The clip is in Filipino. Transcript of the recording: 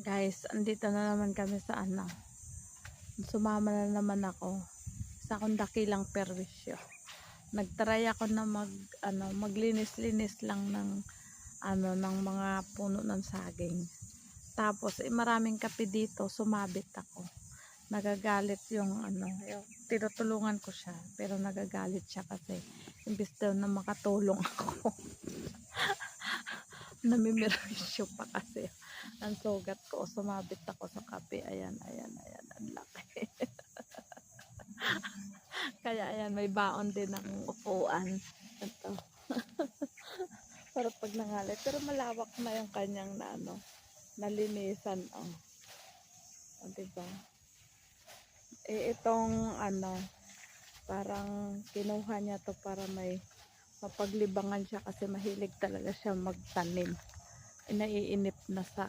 Guys, andito na naman kami sa ano. Sumama na naman ako sa akong dakilang perwisyo. Nagtry ako na maglinis-linis lang ng ng mga puno ng saging. Tapos maraming kape dito, sumabit ako. Nagagalit yung yung tinutulungan ko siya, pero nagagalit siya kasi imbis daw na makatulong ako. Namimirwisyo pa kasi ang sugat ko, sumabit ako sa kape. Ayan, ang laki. Kaya ayan, may baon din ang upuan. Ito. Para pag nangalit, pero malawak na yung kanyang nalinisan. O, diba? Itong parang kinuha niya to para may mapaglibangan siya kasi mahilig talaga siya magtanim. Naiinip na sa